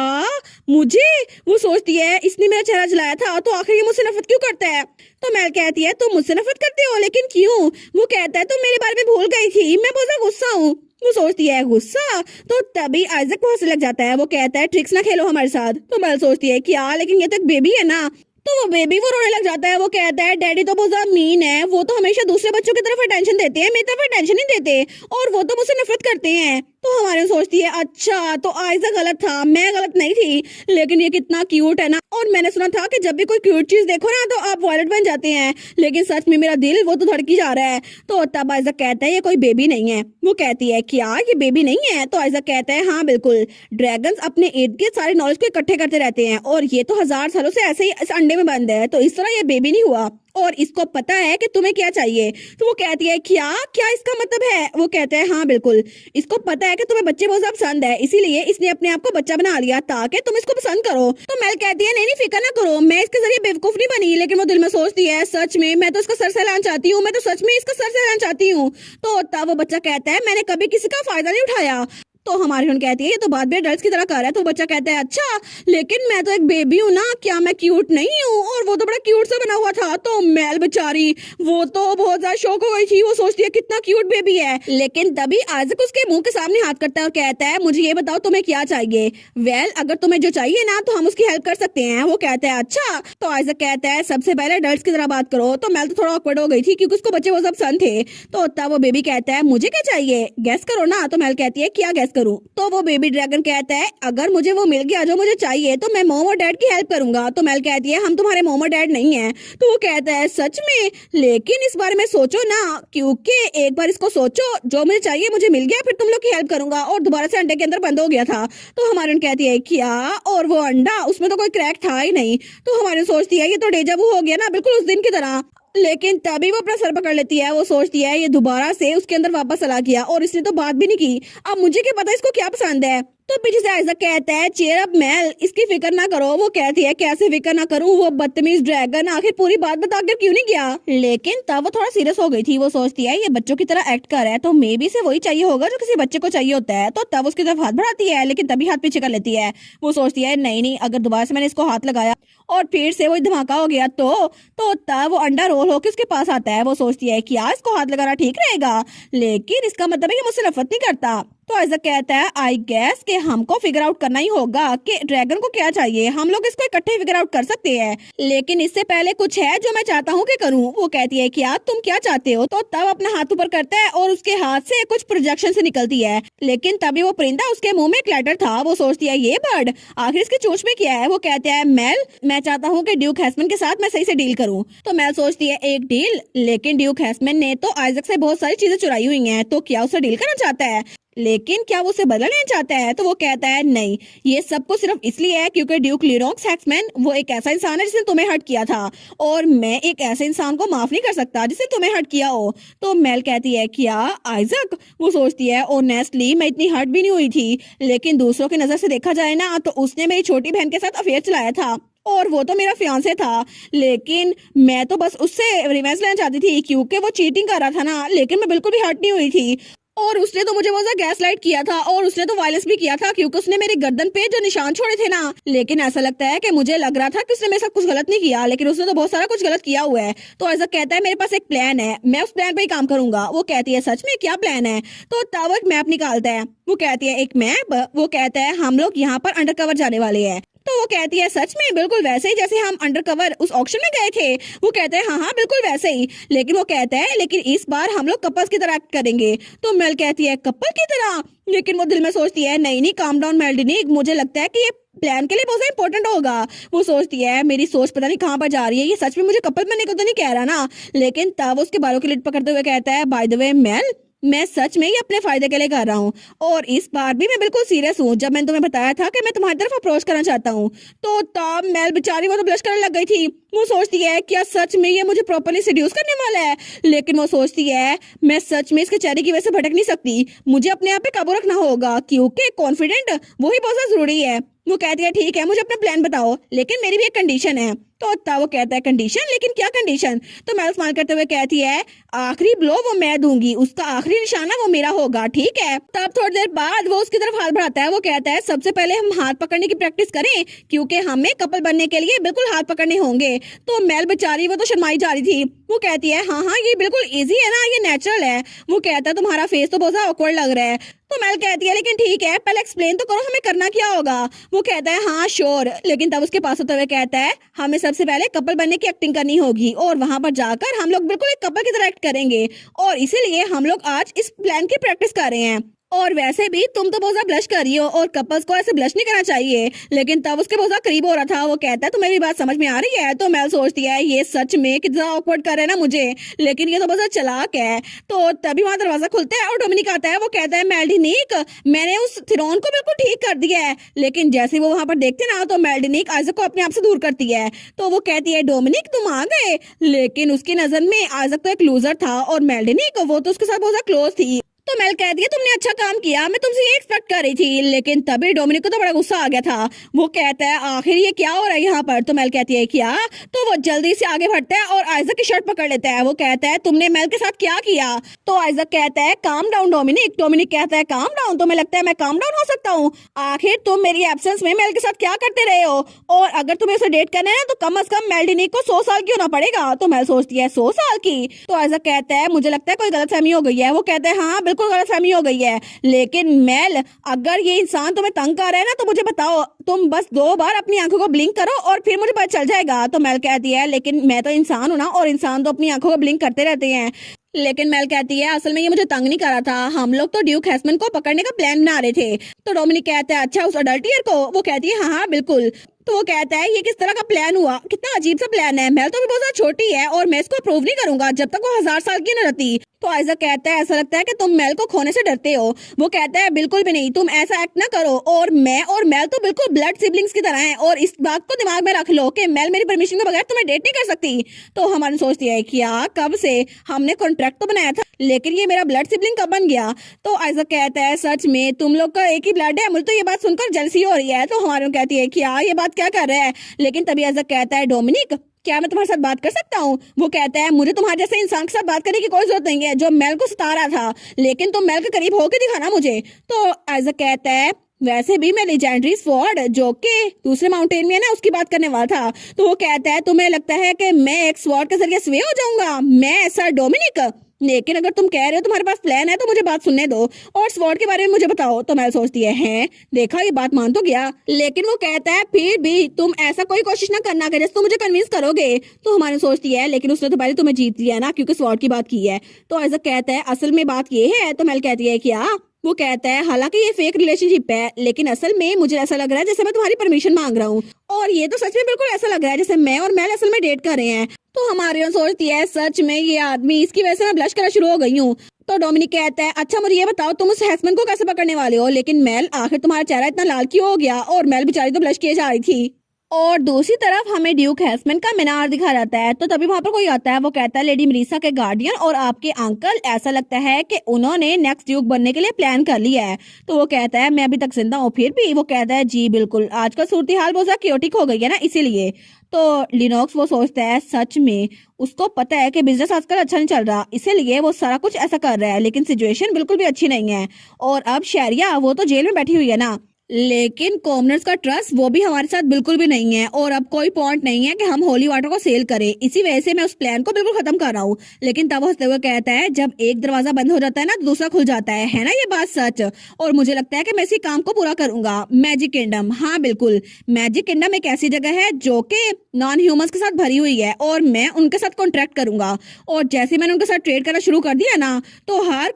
मुझे? वो सोचती है इसने मेरा चेहरा जलाया था तो आखिर ये मुझसे नफरत क्यों करता है? तो मेल कहती है तुम मुझसे नफरत करते हो लेकिन क्यों? वो कहता है तुम मेरे बारे में भूल गई थी, मैं बहुत ज्यादा गुस्सा हूँ। वो सोचती है गुस्सा। तो तभी आइजक को हंसने लग जाता है। वो कहता है ट्रिक्स ना खेलो हमारे साथ। तो मेल सोचती है क्या लेकिन ये तो एक बेबी है ना। तो वो बेबी वो रोने लग जाता है। वो कहता है डैडी तो बहुत ज्यादा मीन है, वो तो हमेशा दूसरे बच्चों की तरफ अटेंशन देते हैं, मेरी तरफ अटेंशन नहीं देते और वो तो मुझसे नफरत करते हैं। तो हमारे सोचती है अच्छा तो आइजा गलत था, मैं गलत नहीं थी, लेकिन ये कितना क्यूट है ना। और मैंने सुना था कि जब भी कोई क्यूट चीज देखो ना तो आप वायलेट बन जाते हैं, लेकिन सच में मेरा दिल वो तो धड़की जा रहा है। तो तब आइजा कहता है ये कोई बेबी नहीं है। वो कहती है क्या ये बेबी नहीं है? तो आइजा कहता है हाँ बिल्कुल, ड्रैगन्स अपने इर्द गिर्द सारे नॉलेज को इकट्ठे करते रहते हैं और ये तो 1000 सालों से ऐसे ही इस अंडे में बंद है, तो इस तरह ये बेबी नहीं हुआ और इसको पता है कि तुम्हें क्या चाहिए। तो वो कहती है क्या क्या इसका मतलब है? वो कहते हैं हाँ बिल्कुल, इसको पता है कि तुम्हें बच्चे बहुत ज्यादा पसंद है, इसीलिए इसने अपने आप को बच्चा बना लिया ताकि तुम इसको पसंद करो। तो मेल कहती है नहीं नहीं फिक्र ना करो, मैं इसके जरिए बेवकूफ नहीं बनी। लेकिन वो दिल में सोचती है सच में मैं तो इसका सर सहलाना चाहती हूँ, मैं तो सच में इसका सर सहलाना चाहती हूँ। तो तब वो बच्चा कहता है मैंने कभी किसी का फायदा नहीं उठाया। तो हमारी बहन कहती है ये तो बात भी अडल्ट की तरह कर रहा है। तो बच्चा कहता है अच्छा लेकिन मैं तो एक बेबी हूँ ना, क्या मैं क्यूट नहीं हूँ? और वो तो बड़ा क्यूट सा बना हुआ था। तो मेल बेचारी वो तो बहुत ज्यादा शौक हो गई थी। वो सोचती है कितना क्यूट बेबी है, लेकिन तभी आइजक उसके मुंह के सामने हाथ करता है और कहता है मुझे ये बताओ तुम्हें क्या चाहिए? वेल अगर तुम्हें जो चाहिए ना तो हम उसकी हेल्प कर सकते हैं। वो कहता है अच्छा। तो आइजक कहता है सबसे पहले अडल्ट की तरह बात करो। तो मेल तो थोड़ा ऑकवर्ड हो गई थी क्योंकि उसको बच्चे बहुत ज्यादा पसंद थे। तो तब वो बेबी कहता है मुझे क्या चाहिए, गैस करो ना। तो मेल कहती है क्या गैस करूं? तो वो बेबी ड्रैगन कहता है अगर मुझे वो मिल गया जो मुझे चाहिए तो मैं मॉम और डैड की हेल्प करूंगा। तो मेल कहती है हम तुम्हारे मॉम और डैड नहीं है। तो वो कहता है सच में, लेकिन इस बारे में सोचो ना, क्योंकि एक बार इसको सोचो जो मुझे चाहिए मुझे मिल गया फिर तुम लोग की हेल्प करूंगा। और दोबारा से अंडे के अंदर बंद हो गया था। तो हमारे कहती है क्या? और वो अंडा उसमें तो कोई क्रैक था ही नहीं। तो हमारे सोचती है ये तो डेजा वू हो गया ना, बिल्कुल उस दिन की तरह। लेकिन तभी वो अपना सर पकड़ लेती है। वो सोचती है ये दोबारा से उसके अंदर वापस चला गया और इसने तो बात भी नहीं की। अब मुझे क्या पता इसको क्या पसंद है। तो पीछे से आइजक कहता है चेयर अप मेल, इसकी फिक्र ना करो। वो कहती है कैसे फिक्र ना करूं, वो बदतमीज ड्रैगन आखिर पूरी बात बताकर क्यों नहीं गया? लेकिन तब वो थोड़ा सीरियस हो गई थी। वो सोचती है ये बच्चों की तरह एक्ट कर रहा है तो मे बी से वही चाहिए होगा जो किसी बच्चे को चाहिए होता है। तो तब उसकी तरफ हाथ बढ़ाती है, लेकिन तभी हाथ पीछे कर लेती है। वो सोचती है नहीं नहीं अगर दोबारा से मैंने इसको हाथ लगाया और फिर से वही धमाका हो गया तो तब वो अंडा रोल होकर उसके पास आता है। वो सोचती है क्या इसको हाथ लगाना ठीक रहेगा, लेकिन इसका मतलब है कि मुझसे नफरत नहीं करता। तो आइजक कहता है आई गेस कि ये हमको फिगर आउट करना ही होगा कि ड्रैगन को क्या चाहिए। हम लोग इसको इकट्ठे फिगर आउट कर सकते हैं, लेकिन इससे पहले कुछ है जो मैं चाहता हूँ कि करूँ। वो कहती है क्या तुम क्या चाहते हो? तो तब अपना हाथ ऊपर करता है और उसके हाथ से कुछ प्रोजेक्शन से निकलती है, लेकिन तभी वो परिंदा उसके मुंह में एक लेटर था। वो सोचती है ये बर्ड आखिर इसकी चोंच में क्या है। वो कहता है मेल, मैं चाहता हूँ कि ड्यूक हैस्मैन के साथ मैं सही से डील करूँ। तो मेल सोचती है एक डील, लेकिन ड्यूक हैस्मैन ने तो आइजक से बहुत सारी चीजें चुराई हुई हैं, तो क्या उसे डील करना चाहता है, लेकिन क्या वो उसे बदला लेना चाहता है? तो वो कहता है नहीं, ये सब कुछ सिर्फ इसलिए है क्योंकि ड्यूक लीरोक्स हैक्समैन वो एक ऐसा इंसान है जिसने तुम्हें हर्ट किया था, और मैं एक ऐसे इंसान को माफ नहीं कर सकता जिसने तुम्हें हर्ट किया हो। तो मेल कहती है क्या आइजक? वो सोचती है ऑनेस्टली मैं इतनी हर्ट भी नहीं हुई थी, लेकिन दूसरों की नजर से देखा जाए ना तो उसने मेरी छोटी बहन के साथ अफेयर चलाया था और वो तो मेरा फियांसे था, लेकिन मैं तो बस उससे रिवेंज लेना चाहती थी क्योंकि वो चीटिंग कर रहा था ना, लेकिन मैं बिल्कुल भी हर्ट नहीं हुई थी। और उसने तो मुझे बहुत गैस लाइट किया था और उसने तो वायलेंस भी किया था क्योंकि उसने मेरी गर्दन पे जो निशान छोड़े थे ना, लेकिन ऐसा लगता है कि मुझे लग रहा था कि उसने मेरे साथ कुछ गलत नहीं किया, लेकिन उसने तो बहुत सारा कुछ गलत किया हुआ है। तो ऐसा कहता है मेरे पास एक प्लान है, मैं उस प्लान पे ही काम करूंगा। वो कहती है सच में क्या प्लान है? तो तब एक मैप निकालता है। वो कहती है एक मैप? वो कहता है हम लोग यहाँ पर अंडरकवर जाने वाले हैं। तो वो कहती है सच में? बिल्कुल वैसे ही जैसे हम अंडरकवर उस ऑक्शन में गए थे। वो कहते हैं हाँ बिल्कुल वैसे ही, लेकिन वो कहता है लेकिन इस बार हम लोग कपल्स की तरह एक्ट करेंगे। तो मेल कहती है कपल की तरह? लेकिन वो दिल में सोचती है नहीं काम डाउन मेल्डिनिक, मुझे लगता है कि ये प्लान के लिए बहुत इंपॉर्टेंट होगा। वो सोचती है मेरी सोच पता नहीं कहाँ पर जा रही है, ये सच में मुझे कपल बनने को तो नहीं कह रहा ना। लेकिन तब उसके बालों की लिट पकड़ते हुए कहता है बाय द वे मेल, मैं सच में ही अपने फायदे के लिए कर रहा हूँ, और इस बार भी मैं बिल्कुल सीरियस हूँ। जब मैंने तुम्हें बताया था कि मैं तुम्हारी तरफ अप्रोच करना चाहता हूँ, तो तब मेल बेचारी वो तो ब्लश करने लग गई थी। वो सोचती है क्या सच में ये मुझे प्रॉपर्ली सेड्यूस करने वाला है, लेकिन वो सोचती है मैं सच में इसके चेहरे की वजह से भटक नहीं सकती, मुझे अपने आप पे काबू रखना होगा क्योंकि कॉन्फिडेंट वही बहुत ज्यादा जरूरी है। वो कहती है ठीक है मुझे अपना प्लान बताओ, लेकिन मेरी भी एक कंडीशन है। तो तब वो कहता है कंडीशन? लेकिन क्या कंडीशन? तो मेल स्माइल करते हुए कहती है आखिरी ब्लो वो मैं दूंगी, उसका आखिरी निशाना वो मेरा होगा, ठीक है? तब थोड़ी देर बाद वो उसकी तरफ हाथ बढ़ाता है। वो कहता है सबसे पहले हम हाथ पकड़ने की प्रैक्टिस करें क्योंकि हमें कपल बनने के लिए बिल्कुल हाथ पकड़ने होंगे। तो मेल बेचारी वो तो शर्माई जा रही थी। वो कहती है हाँ ये बिल्कुल इजी है ना, ये नेचुरल है। वो कहता है तुम्हारा फेस तो बहुत ज्यादा ऑकवर्ड लग रहा है। तो मेल कहती है लेकिन ठीक है पहले एक्सप्लेन तो करो हमें करना क्या होगा। वो कहता है हाँ श्योर, लेकिन तब उसके पास होते हुए कहता है हमें सबसे पहले कपल बनने की एक्टिंग करनी होगी और वहां पर जाकर हम लोग बिल्कुल एक कपल की तरह एक्ट करेंगे, और इसीलिए हम लोग आज इस प्लान की प्रैक्टिस कर रहे हैं। और वैसे भी तुम तो बहुत ज्यादा ब्लश कर रही हो और कपल्स को ऐसे ब्लश नहीं करना चाहिए। लेकिन तब उसके बहुत ज्यादा करीब हो रहा था। वो कहता है तुम्हें भी बात समझ में आ रही है? तो मेल सोचती है ये सच में कितना ऑकवर्ड कर रहा है ना मुझे, लेकिन ये तो बहुत ज्यादा चालाक है। तो तभी वहां दरवाजा खुलता है और डोमिनिक आता है। वो कहता है मेल्डिनिक मैंने उस थिरोन को बिल्कुल ठीक कर दिया है, लेकिन जैसे वो वहां पर देखते ना तो मेल्डिनिक आइजक को अपने आप से दूर करती है। तो वो कहती है डोमिनिक तुम आ गए, लेकिन उसकी नजर में आइजक तो एक लूजर था और मेल्डिनिक वो तो उसके साथ बहुत ज्यादा क्लोज थी। तो मेल कहती है तुमने अच्छा काम किया, मैं तुमसे ये एक्सपेक्ट कर रही थी। लेकिन तभी डोमिनिक को तो बड़ा गुस्सा आ गया था। वो कहता है आखिर ये क्या हो रहा है यहाँ पर? तो मेल कहती है क्या? तो वो जल्दी से आगे बढ़ता है और आइजक की शर्ट पकड़ लेता है। वो कहता है तुमने मेल के साथ क्या किया? तो आइजक कहता है काम डाउन डोमिनिक। डोमिनिक कहता है काम डाउन? तुम्हें लगता है मैं काम डाउन हो सकता हूँ? आखिर तुम मेरी एब्सेंस में मेल के साथ क्या करते रहे हो, और अगर तुम्हें उसे डेट करना है तो कम से कम मेल्डिनिक को 100 साल की होना पड़ेगा। तो मेल सोचती है 100 साल की? तो आइजक कहता है मुझे लगता है कोई गलतफहमी हो गई है। वो कहता है हाँ बिल्कुल गलतफहमी हो गई है, लेकिन मेल अगर ये इंसान तुम्हें तंग कर रहा है ना तो मुझे बताओ, तुम बस 2 बार अपनी आंखों को ब्लिंक करो और फिर मुझे पता चल जाएगा। तो मेल कहती है लेकिन मैं तो इंसान हूं ना, और इंसान तो अपनी आंखों को ब्लिंक करते रहते हैं। लेकिन मेल कहती है असल में ये मुझे तंग नहीं कर रहा था, हम लोग तो ड्यूक हैस्मैन को पकड़ने का प्लान बना रहे थे। तो डोमिनिक कहता है अच्छा उस अडल्टियर को? वो कहती है हाँ बिल्कुल। तो वो कहता है ये किस तरह का प्लान हुआ, कितना अजीब सा प्लान है, मेल तो भी बहुत ज्यादा छोटी है और मैं इसको अप्रूव नहीं करूंगा जब तक वो 1000 साल की न रहती। तो आइजक कहता है ऐसा लगता है कि तुम मेल को खोने से डरते हो। वो कहता है बिल्कुल भी नहीं, तुम ऐसा एक्ट ना करो, और मैं और मेल तो बिल्कुल ब्लड सिबलिंग्स की तरह हैं, और इस बात को दिमाग में रख लो कि मेल मेरी परमिशन के बगैर तुम्हें डेट नहीं कर सकती। तो हमारी सोचती है क्या कब से? हमने कॉन्ट्रैक्ट तो बनाया था, लेकिन ये मेरा ब्लड सिबलिंग कब बन गया? तो आइजक कहता है सच में तुम लोग का एक ही ब्लड है, मुझे तो ये बात सुनकर जेलसी हो रही है। तो हमारी कहती है क्या ये बात क्या कर रहा है? लेकिन तभी आइजक कहता है डोमिनिक क्या मैं तुम्हारे साथ बात कर सकता हूँ? वो कहता है मुझे तुम्हारे जैसे इंसान के साथ बात करने की कोई जरूरत नहीं है जो मेल को सता रहा था, लेकिन तुम मेल के करीब होकर दिखाना मुझे। तो आइजक कहता है वैसे भी मैं लेजेंडरी स्वॉर्ड जो कि दूसरे माउंटेन में है ना उसकी बात करने वाला था। तो वो कहता है तुम्हें लगता है कि मैं एक स्वॉर्ड के जरिए स्वे हो जाऊंगा? मैं सर डोमिनिक लेकिन अगर तुम कह रहे हो तुम्हारे पास प्लान है तो मुझे बात सुनने दो और स्वॉर्ड के बारे में मुझे बताओ। तो मेल सोचती है, हैं देखा ये बात मान तो गया, लेकिन वो कहता है फिर भी तुम ऐसा कोई कोशिश ना करना कि जिससे मुझे कन्विंस करोगे। तो हमारी सोचती है लेकिन उसने तो पहले तुम्हें जीत लिया ना, क्योंकि स्वॉर्ड की बात की है। तो आइजैक कहता है असल में बात ये है। तो मेल कहती है क्या? वो कहता है हालांकि ये फेक रिलेशनशिप है, लेकिन असल में मुझे ऐसा लग रहा है जैसे मैं तुम्हारी परमिशन मांग रहा हूँ, और ये तो सच में बिल्कुल ऐसा लग रहा है जैसे मैं और मेल असल में डेट कर रहे हैं। तो हमारी ओर सोचती है सच में ये आदमी, इसकी वजह से मैं ब्लश करना शुरू हो गई हूँ। तो डोमिनिक कहता है अच्छा मुझे ये बताओ तुम उस हैसमैन को कैसे पकड़ने वाले हो? लेकिन मेल आखिर तुम्हारा चेहरा इतना लाल क्यों हो गया? और मेल बेचारी तो ब्लश किए जा रही थी। और दूसरी तरफ हमें ड्यूक हैसमैन का मीनार दिखा जाता है। तो तभी वहां पर कोई आता है, वो कहता है लेडी मरीसा के गार्डियन और आपके अंकल, ऐसा लगता है कि उन्होंने नेक्स्ट ड्यूक बनने के लिए प्लान कर लिया है। तो वो कहता है मैं अभी तक जिंदा हूँ फिर भी? वो कहता है जी बिल्कुल, आजकल सूरत हाल बहुत ज्यादा क्योटिक हो गई है ना, इसीलिए। तो लिनोक्स वो सोचता है सच में उसको पता है कि बिजनेस आजकल अच्छा नहीं चल रहा, इसीलिए वो सारा कुछ ऐसा कर रहा है, लेकिन सिचुएशन बिल्कुल भी अच्छी नहीं है। और अब शहरिया वो तो जेल में बैठी हुई है ना, लेकिन कॉमनर्स का ट्रस्ट वो भी हमारे साथ बिल्कुल भी नहीं है, और अब कोई पॉइंट नहीं है कि हम होली वाटर को सेल करें। इसी वजह से मैं उस प्लान को बिल्कुल खत्म कर रहा हूँ। लेकिन तब हंसते हुए कहता है जब एक दरवाजा बंद हो जाता है ना तो दूसरा खुल जाता है ना ये बात सच? और मुझे लगता है कि मैं इसी काम को पूरा करूंगा। मैजिक किंगडम, हाँ बिल्कुल, मैजिक किंगडम एक ऐसी जगह है जो कि नॉन ह्यूमंस के साथ भरी हुई है, और मैं उनके साथ कॉन्ट्रैक्ट करूंगा। और जैसे मैंने उनके साथ ट्रेड करना शुरू कर दिया ना, तो हर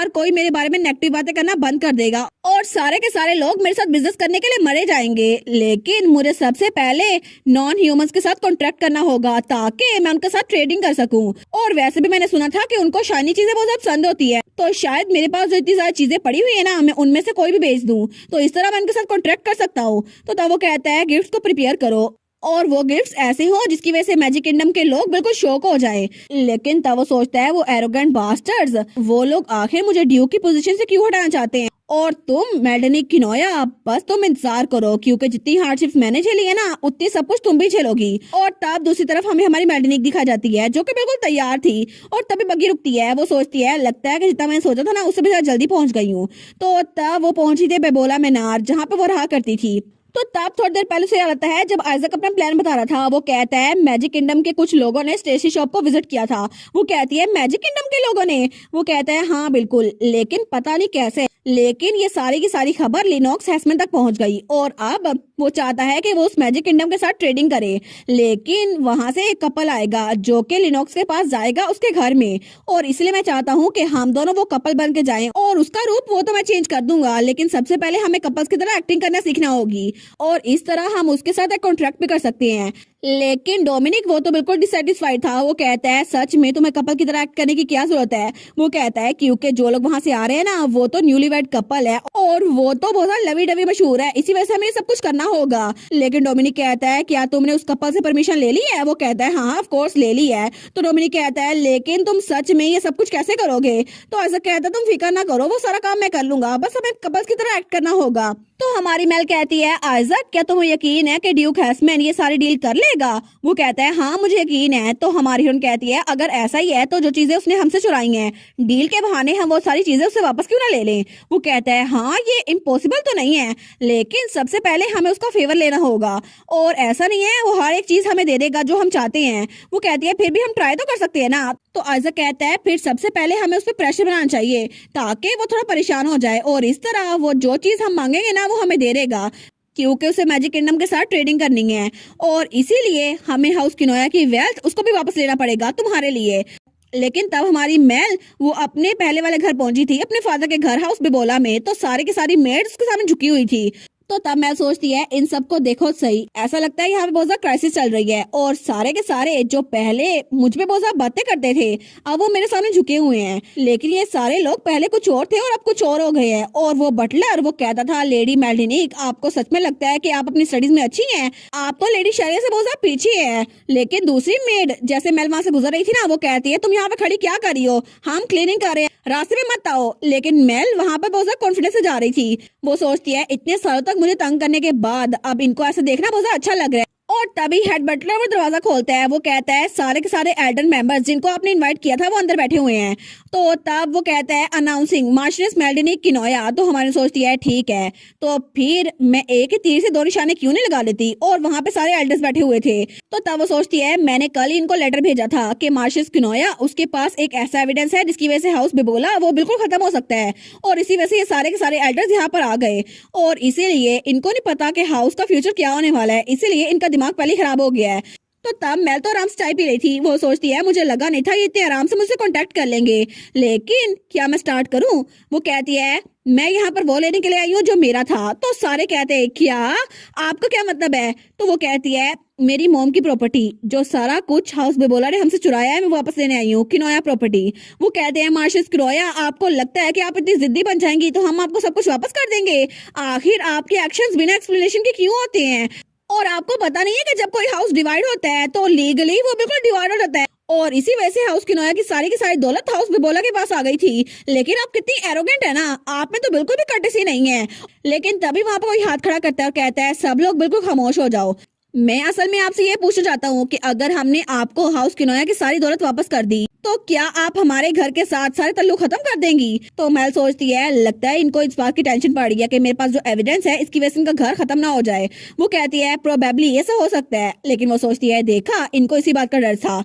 कोई मेरे बारे में नेगेटिव बातें करना बंद कर देगा, और सारे के सारे लोग मेरे साथ बिजनेस करने के लिए मरे जाएंगे। लेकिन मुझे सबसे पहले नॉन ह्यूमंस के साथ कॉन्ट्रैक्ट करना होगा ताकि मैं उनके साथ ट्रेडिंग कर सकूं। और वैसे भी मैंने सुना था कि उनको शाइनी चीजें बहुत ज्यादा पसंद होती है, तो शायद मेरे पास जो इतनी ज्यादा चीजें पड़ी हुई है ना, मैं उनमें से कोई भी बेच दूं, तो इस तरह मैं उनके साथ कॉन्ट्रैक्ट कर सकता हूँ। तो तब वो कहता है गिफ्ट को प्रिपेयर करो, और वो गिफ्ट्स ऐसे हो जिसकी वजह से मैजिक किंगडम के लोग बिल्कुल शौक हो जाए। लेकिन तब वो सोचता है वो एरोगेंट बास्टर्ड्स, वो लोग आखिर मुझे ड्यूक की पोजीशन से क्यों हटाना चाहते हैं? और तुम मेडेनिक किनोया, बस तुम इंतजार करो, क्योंकि जितनी हार्डशिप्स मैंने झेली है ना उतनी सब कुछ तुम भी झेलोगी। और तब दूसरी तरफ हमें हमारी मेडेनिक दिखा जाती है जो कि बिल्कुल तैयार थी, और तभी बग्गी रुकती है। वो सोचती है लगता है कि जितना मैंने सोचा था ना उससे भी ज्यादा जल्दी पहुंच गई हूँ। तो तब वो पहुंची थी बेबोला मीनार, जहाँ पे वो रहा करती थी। तो तब थोड़ी देर पहले से याद आता है जब आइजैक अपना प्लान बता रहा था। वो कहता है मैजिक किंगडम के कुछ लोगों ने स्टेशनरी शॉप को विजिट किया था। वो कहती है मैजिक किंगडम के लोगों ने? वो कहता है हाँ बिल्कुल, लेकिन पता नहीं कैसे। लेकिन ये सारी की सारी खबर लिनोक्स हैसमैन तक पहुंच गई, और अब वो चाहता है कि वो उस मैजिक किंगडम के साथ ट्रेडिंग करे। लेकिन वहां से एक कपल आएगा जो कि लिनोक्स के पास जाएगा उसके घर में, और इसलिए मैं चाहता हूँ कि हम दोनों वो कपल बन के जाएं। और उसका रूप वो तो मैं चेंज कर दूंगा, लेकिन सबसे पहले हमें कपल्स की तरह एक्टिंग करना सीखना होगी, और इस तरह हम उसके साथ एक कॉन्ट्रैक्ट भी कर सकते हैं। लेकिन डोमिनिक वो तो बिल्कुल डिससेटिस्फाइड था। वो कहता है सच में तुम्हें कपल की तरह एक्ट करने की क्या जरूरत है? वो कहता है क्योंकि जो लोग वहां से आ रहे हैं ना वो तो न्यूली वेड कपल है, और वो तो बहुत लवी डवी मशहूर है, इसी वजह से हमें ये सब कुछ करना होगा। लेकिन डोमिनिक कहता है क्या तुमने उस कपल से परमिशन ले ली है? वो कहता है हाँ ऑफ कोर्स ले ली है। तो डोमिनिक कहता है लेकिन तुम सच में ये सब कुछ कैसे करोगे? तो ऐसा कहता है तुम फिक्र ना करो, वो सारा काम मैं कर लूंगा, बस हमें कपल्स की तरह एक्ट करना होगा। तो हमारी मेल कहती है आइजैक क्या तुम्हें यकीन है कि ड्यूक हैसमैन ये सारी डील कर लेगा? वो कहता है हाँ मुझे यकीन है। तो हमारी हीरोइन कहती है अगर ऐसा ही है तो जो चीजें उसने हमसे चुराई हैं डील के बहाने हम वो सारी चीजें उससे वापस क्यों ना ले लें? वो कहता है हाँ ये इम्पॉसिबल तो नहीं है, लेकिन सबसे पहले हमें उसका फेवर लेना होगा, और ऐसा नहीं है वो हर एक चीज हमें दे देगा जो हम चाहते हैं। वो कहती है फिर भी हम ट्राई तो कर सकते हैं ना। तो आइजैक कहता है फिर सबसे पहले हमें उस पर प्रेशर बनाना चाहिए ताकि वो थोड़ा परेशान हो जाए, और इस तरह वो जो चीज हम मांगेंगे ना वो हमें दे देगा, क्योंकि उसे मैजिक किंगडम के साथ ट्रेडिंग करनी है, और इसीलिए हमें हाउस किनोया की वेल्थ उसको भी वापस लेना पड़ेगा तुम्हारे लिए। लेकिन तब हमारी मेल वो अपने पहले वाले घर पहुंची थी, अपने फादर के घर हाउस बेबोला में, तो सारी की सारी मेड्स उसके सामने झुकी हुई थी। तो तब मैं सोचती है इन सबको देखो सही, ऐसा लगता है यहाँ पे बहुत ज्यादा क्राइसिस चल रही है, और सारे के सारे जो पहले मुझ पे बहुत ज्यादा बातें करते थे अब वो मेरे सामने झुके हुए हैं। लेकिन ये सारे लोग पहले कुछ और थे और अब कुछ और हो गए हैं। और वो बटलर वो कहता था लेडी मेल्डिनिक आपको सच में लगता है कि आप अपनी स्टडीज में अच्छी हैं? आप तो लेडी शरिया से बहुत ज्यादा पीछे है। लेकिन दूसरी मेड जैसे मेल वहां से गुजर रही थी ना, वो कहती है तुम यहाँ पे खड़ी क्या कर रही हो, हम क्लीनिंग कर रहे हैं, रास्ते में मत आओ। लेकिन मेल वहां पर बहुत ज्यादा कॉन्फिडेंस से जा रही थी। वो सोचती है इतने सालों तक मुझे तंग करने के बाद अब इनको ऐसे देखना बहुत अच्छा लग रहा है, और तभी हेड बटलर वो दरवाजा खोलता है। वो कहता है सारे के सारे एल्डर मेंबर्स जिनको आपने इनवाइट किया था वो अंदर बैठे हुए हैं। तो तब वो कहता है अनाउंसिंग मार्शनेस मेल्डिनी किनोया। तो हमारी सोचती है ठीक है, तो फिर मैं एक ही तीर से दो निशाने क्यों नहीं लगा लेती, और वहां पे सारे एल्डर्स बैठे हुए थे। तो तब वो सोचती है मैंने कल ही इनको लेटर भेजा था कि मार्शनेस किनोया उसके पास एक ऐसा एविडेंस है जिसकी वजह से हाउस बिबोला वो बिल्कुल खत्म हो सकता है, और इसी वजह से ये सारे के सारे एल्डर्स यहाँ पर आ गए, और इसीलिए इनको नहीं पता कि हाउस का फ्यूचर क्या होने वाला है, इसीलिए इनका दिमाग पहले ही खराब हो गया है। तो तब मेल तो आराम से चाय पी रही थी। वो सोचती है मुझे लगा नहीं था ये इतने आराम से मुझसे कांटेक्ट कर लेंगे, लेकिन क्या मैं स्टार्ट करूं। वो कहती है मैं यहाँ पर वो लेने के लिए आई हूँ जो मेरा था। तो सारे कहते हैं क्या, आपका क्या मतलब है। तो वो कहती है मेरी मॉम की प्रॉपर्टी जो सारा कुछ हाउस बिबोला ने हमसे चुराया है मैं वापस लेने आई हूँ, किनोया प्रॉपर्टी। वो कहते हैं मार्शस किनोया आपको लगता है कि आप इतनी जिद्दी बन जाएंगी तो हम आपको सब कुछ वापस कर देंगे। आखिर आपके एक्शंस बिना एक्सप्लेनेशन के क्यों होते हैं, और आपको पता नहीं है कि जब कोई हाउस डिवाइड होता है तो लीगली वो बिल्कुल डिवाइड हो जाता है, और इसी वजह से हाउस किनोया की सारी दौलत हाउस बिबोला के पास आ गई थी। लेकिन आप कितनी एरोगेंट है ना, आप में तो बिल्कुल भी कर्टेसी नहीं है। लेकिन तभी वहां पर कोई हाथ खड़ा करता है और कहता है सब लोग बिल्कुल खामोश हो जाओ। मैं असल में आपसे ये पूछना चाहता हूँ कि अगर हमने आपको हाउस किनोया की सारी दौलत वापस कर दी तो क्या आप हमारे घर के साथ सारे तल्लुक खत्म कर देंगी। तो मेल सोचती है लगता है इनको इस बात की टेंशन पड़ रही है कि मेरे पास जो एविडेंस है इसकी वजह से इनका घर खत्म ना हो जाए। वो कहती है प्रोबेबली ऐसा हो सकता है, लेकिन वो सोचती है देखा इनको इसी बात का डर था।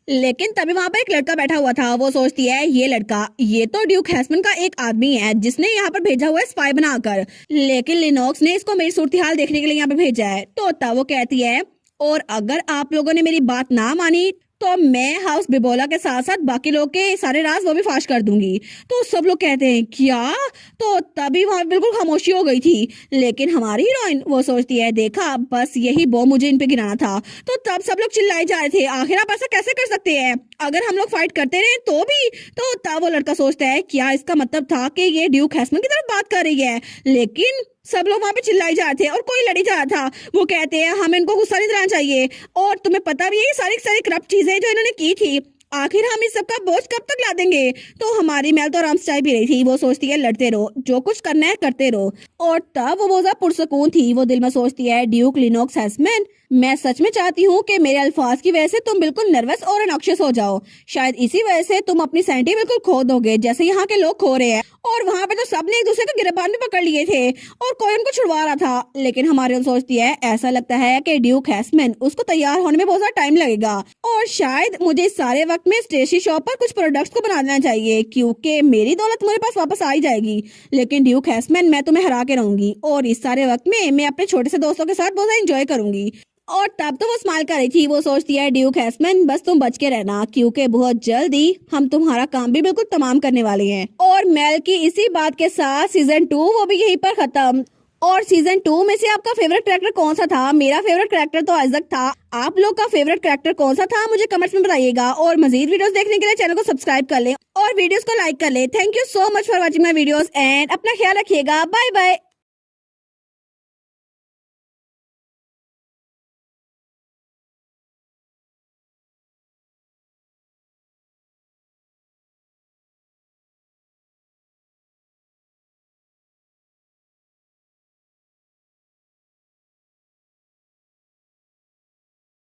लेकिन तभी वहां पर एक लड़का बैठा हुआ था। वो सोचती है ये लड़का ये तो ड्यूक हैस्मन का एक आदमी है जिसने यहाँ पर भेजा हुआ है स्पाई बनाकर, लेकिन लिनोक्स ने इसको मेरी सूरत हाल देखने के लिए यहाँ पे भेजा है। तो तब वो कहती है और अगर आप लोगों ने मेरी बात ना मानी तो मैं हाउस बिबोला के साथ साथ बाकी लोग के सारे राज वो भी फाश कर दूंगी। तो सब लोग कहते हैं क्या। तो तभी वहां बिल्कुल खामोशी हो गई थी। लेकिन हमारी हीरोइन वो सोचती है देखा बस यही बॉम्ब मुझे इन पे गिराना था। तो तब सब लोग चिल्लाए जा रहे थे आखिर आप ऐसा कैसे कर सकते हैं, अगर हम लोग फाइट करते रहे तो भी। तो तब वो लड़का सोचता है क्या इसका मतलब था कि ये ड्यूक हैस्मन की तरफ बात कर रही है, लेकिन सब लोग वहां पे चिल्लाए जा रहे थे और कोई लड़ी जा रहा था। वो कहते हैं हमें इनको गुस्सा नहीं दिलाना चाहिए, और तुम्हें पता भी है ये सारी करप्ट चीजें जो इन्होंने की थी, आखिर हम इस सबका बोझ कब तक ला देंगे। तो हमारी मेल तो आराम से चाय पी रही थी। वो सोचती है लड़ते रहो, जो कुछ करना है करते रहो। और तब वो बहुत पुरसकून थी। वो दिल में सोचती है ड्यूक लिनोक्स हैस्मन मैं सच में चाहती हूँ कि मेरे अल्फाज की वजह से तुम बिल्कुल नर्वस और अनॉक्शियस हो जाओ। शायद इसी वजह से तुम अपनी सैनिटी बिल्कुल खो दोगे जैसे यहाँ के लोग खो रहे हैं। और वहां पे तो सबने एक दूसरे को गिरबान भी पकड़ लिए थे और कोई उनको छुड़वा रहा था। लेकिन हमारे सोचती है ऐसा लगता है कि ड्यूक हैस्मन उसको तैयार होने में बहुत ज्यादा टाइम लगेगा, और शायद मुझे इस सारे वक्त में स्टेशनरी शॉप पर कुछ प्रोडक्ट्स को बना देना चाहिए क्योंकि मेरी दौलत मेरे पास वापस आ ही जाएगी। लेकिन ड्यूक हैस्मन मैं तुम्हें हरा के रहूंगी, और इस सारे वक्त में मैं अपने छोटे से दोस्तों के साथ बहुत ज्यादा एंजॉय करूंगी। और तब तो वो स्माइल कर रही थी। वो सोचती है ड्यूक हैस्मन बस तुम बच के रहना क्योंकि बहुत जल्दी हम तुम्हारा काम भी बिल्कुल तमाम करने वाले हैं। और मेल की इसी बात के साथ सीजन 2 वो भी यहीं पर खत्म। और सीजन 2 में से आपका फेवरेट कैरेक्टर कौन सा था। मेरा फेवरेट कैरेक्टर तो आइजक था। आप लोग का फेवरेट कैरेक्टर कौन सा था मुझे कमेंट्स में बताइएगा, और मजीद वीडियोस देखने के लिए चैनल को सब्सक्राइब कर लें और वीडियोस को लाइक कर लें। Thank you so much for watching my videos and अपना ख्याल रखिएगा। Bye bye.